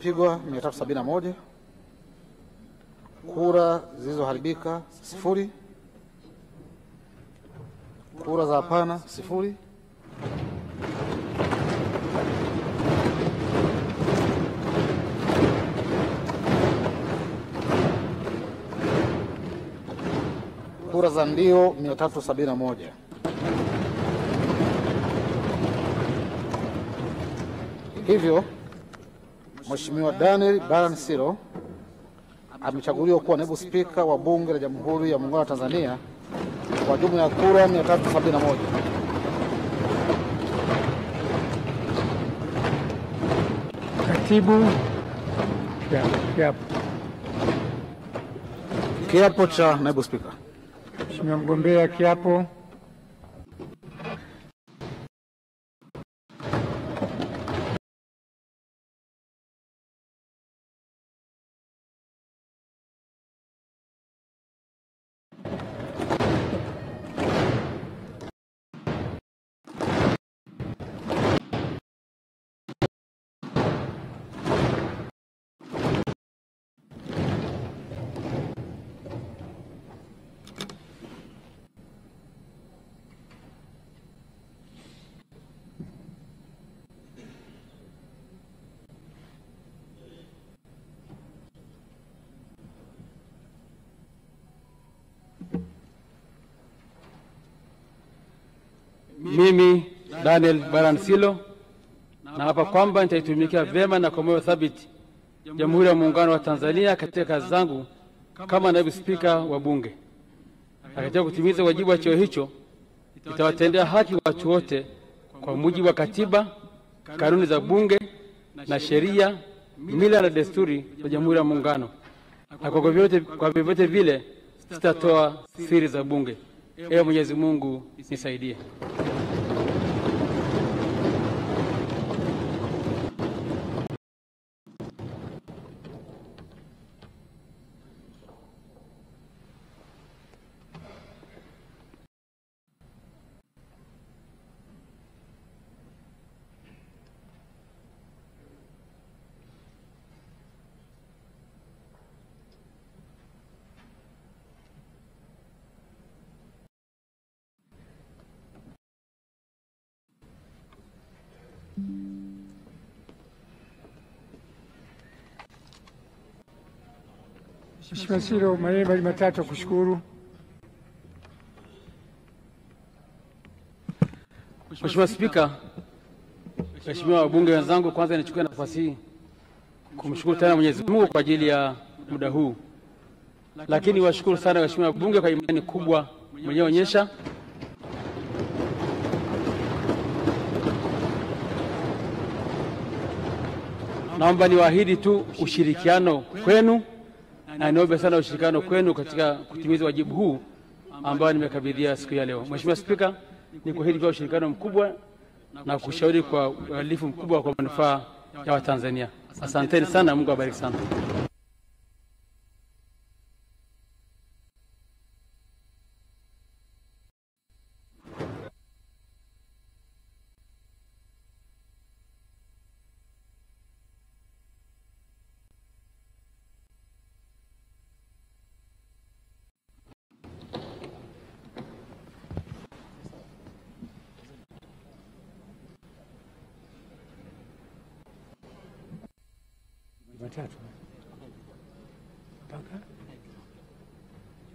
Pigwa 371. Kura zilizoharibika 0. Kura za hapana 0. Kura za ndio 371. Hivyo Mheshimiwa Daniel Baransilo amechaguliwa kuwa naibu spika wa Bunge la Jamhuri ya Muungano wa Tanzania kwa jumla ya kura 371. Katibu, kiapo cha naibu spika. Mheshimiwa mgombea, kiapo. Mimi Daniel Baransilo naapa kwamba nitaitumikia vyema na kwa moyo thabiti Jamhuri ya Muungano wa Tanzania katika kazi zangu kama naibu spika wa Bunge. Katika kutimiza wajibu wa cheo hicho, nitawatendea haki watu wote kwa mujibu wa katiba, kanuni za Bunge na sheria, mila na desturi za Jamhuri ya Muungano, na kwa vyovyote vile sitatoa siri za Bunge. Ewe Mwenyezi Mungu nisaidie. Mheshimiwa Silo, maneno matatu ya kushukuru. Mheshimiwa Spika, Mheshimiwa wabunge wenzangu, kwanza nichukue nafasi hii kumshukuru tena Mwenyezi Mungu kwa ajili ya muda huu. Lakini washukuru sana Mheshimiwa wabunge kwa imani kubwa mlioonyesha. Naomba niwaahidi tu ushirikiano kwenu, na niombe sana ushirikiano kwenu katika kutimiza wajibu huu ambao nimekabidhia siku ya leo. Mheshimiwa Spika, nikuahidi kwa ushirikiano mkubwa na kushauri kwa uadilifu mkubwa kwa manufaa ya Watanzania. Asanteni sana, Mungu awabariki sana.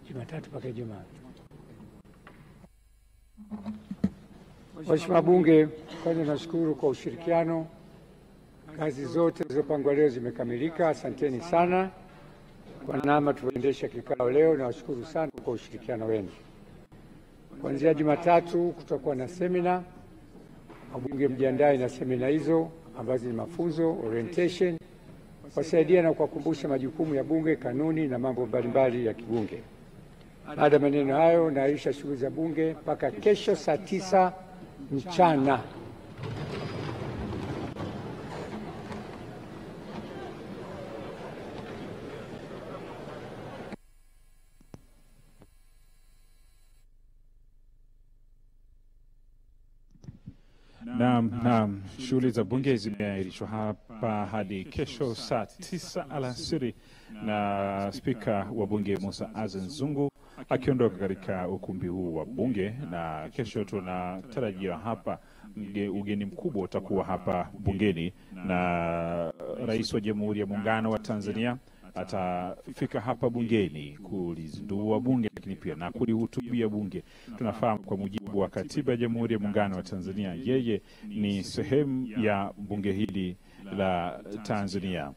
Jumatatu mpaka Ijumaa. Mheshimiwa Bunge, kwanza nashukuru kwa ushirikiano. Kazi zote zilizopangwa leo zimekamilika. Asanteni sana kwa namna tulivyoendesha kikao leo, na washukuru sana kwa ushirikiano wenu. Kuanzia Jumatatu kutakuwa na semina. Wabunge mjiandae na semina hizo ambazo ni mafunzo, orientation, wasaidia na kuwakumbusha majukumu ya Bunge, kanuni na mambo mbalimbali ya kibunge. Baada ya maneno hayo, naahirisha shughuli za Bunge mpaka kesho saa 9 mchana. Naam, shughuli za Bunge zimeahirishwa hapa hapa hadi kesho saa 9 alasiri, na spika wa bunge Musa Azan Zungu akiondoka katika ukumbi huu wa bunge. Na kesho tunatarajia hapa ugeni mkubwa utakuwa hapa bungeni, na Rais wa Jamhuri ya Muungano wa Tanzania atafika hapa bungeni kulizindua bunge, lakini pia na kulihutubia bunge. Tunafahamu kwa mujibu wa katiba ya Jamhuri ya Muungano wa Tanzania, yeye ni sehemu ya bunge hili la Tanzania.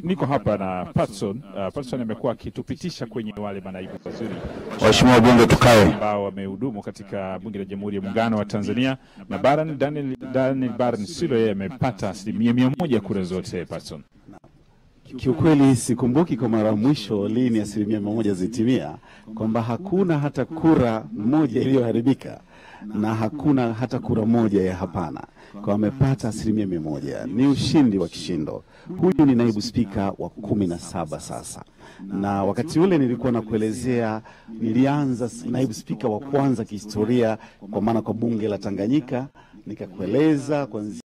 Niko hapa na Patson. Patson amekuwa akitupitisha kwenye wale manaibu waziri Waheshimiwa bunge tukae ambao wamehudumu katika bunge la Jamhuri ya Muungano wa Tanzania, na Daniel Baransilo yeye amepata 100% kura zote. Patson, kiukweli sikumbuki kwa mara mwisho lini 100% zitimia, kwamba hakuna hata kura moja iliyoharibika na hakuna hata kura moja ya hapana. Kwa amepata 100%. Ni ushindi wa kishindo. Huyu ni naibu spika wa 17 sasa. Na wakati ule nilikuwa na kuelezea, nilianza naibu spika wa kwanza kihistoria kwa maana kwa bunge la Tanganyika, nikakueleza kwanza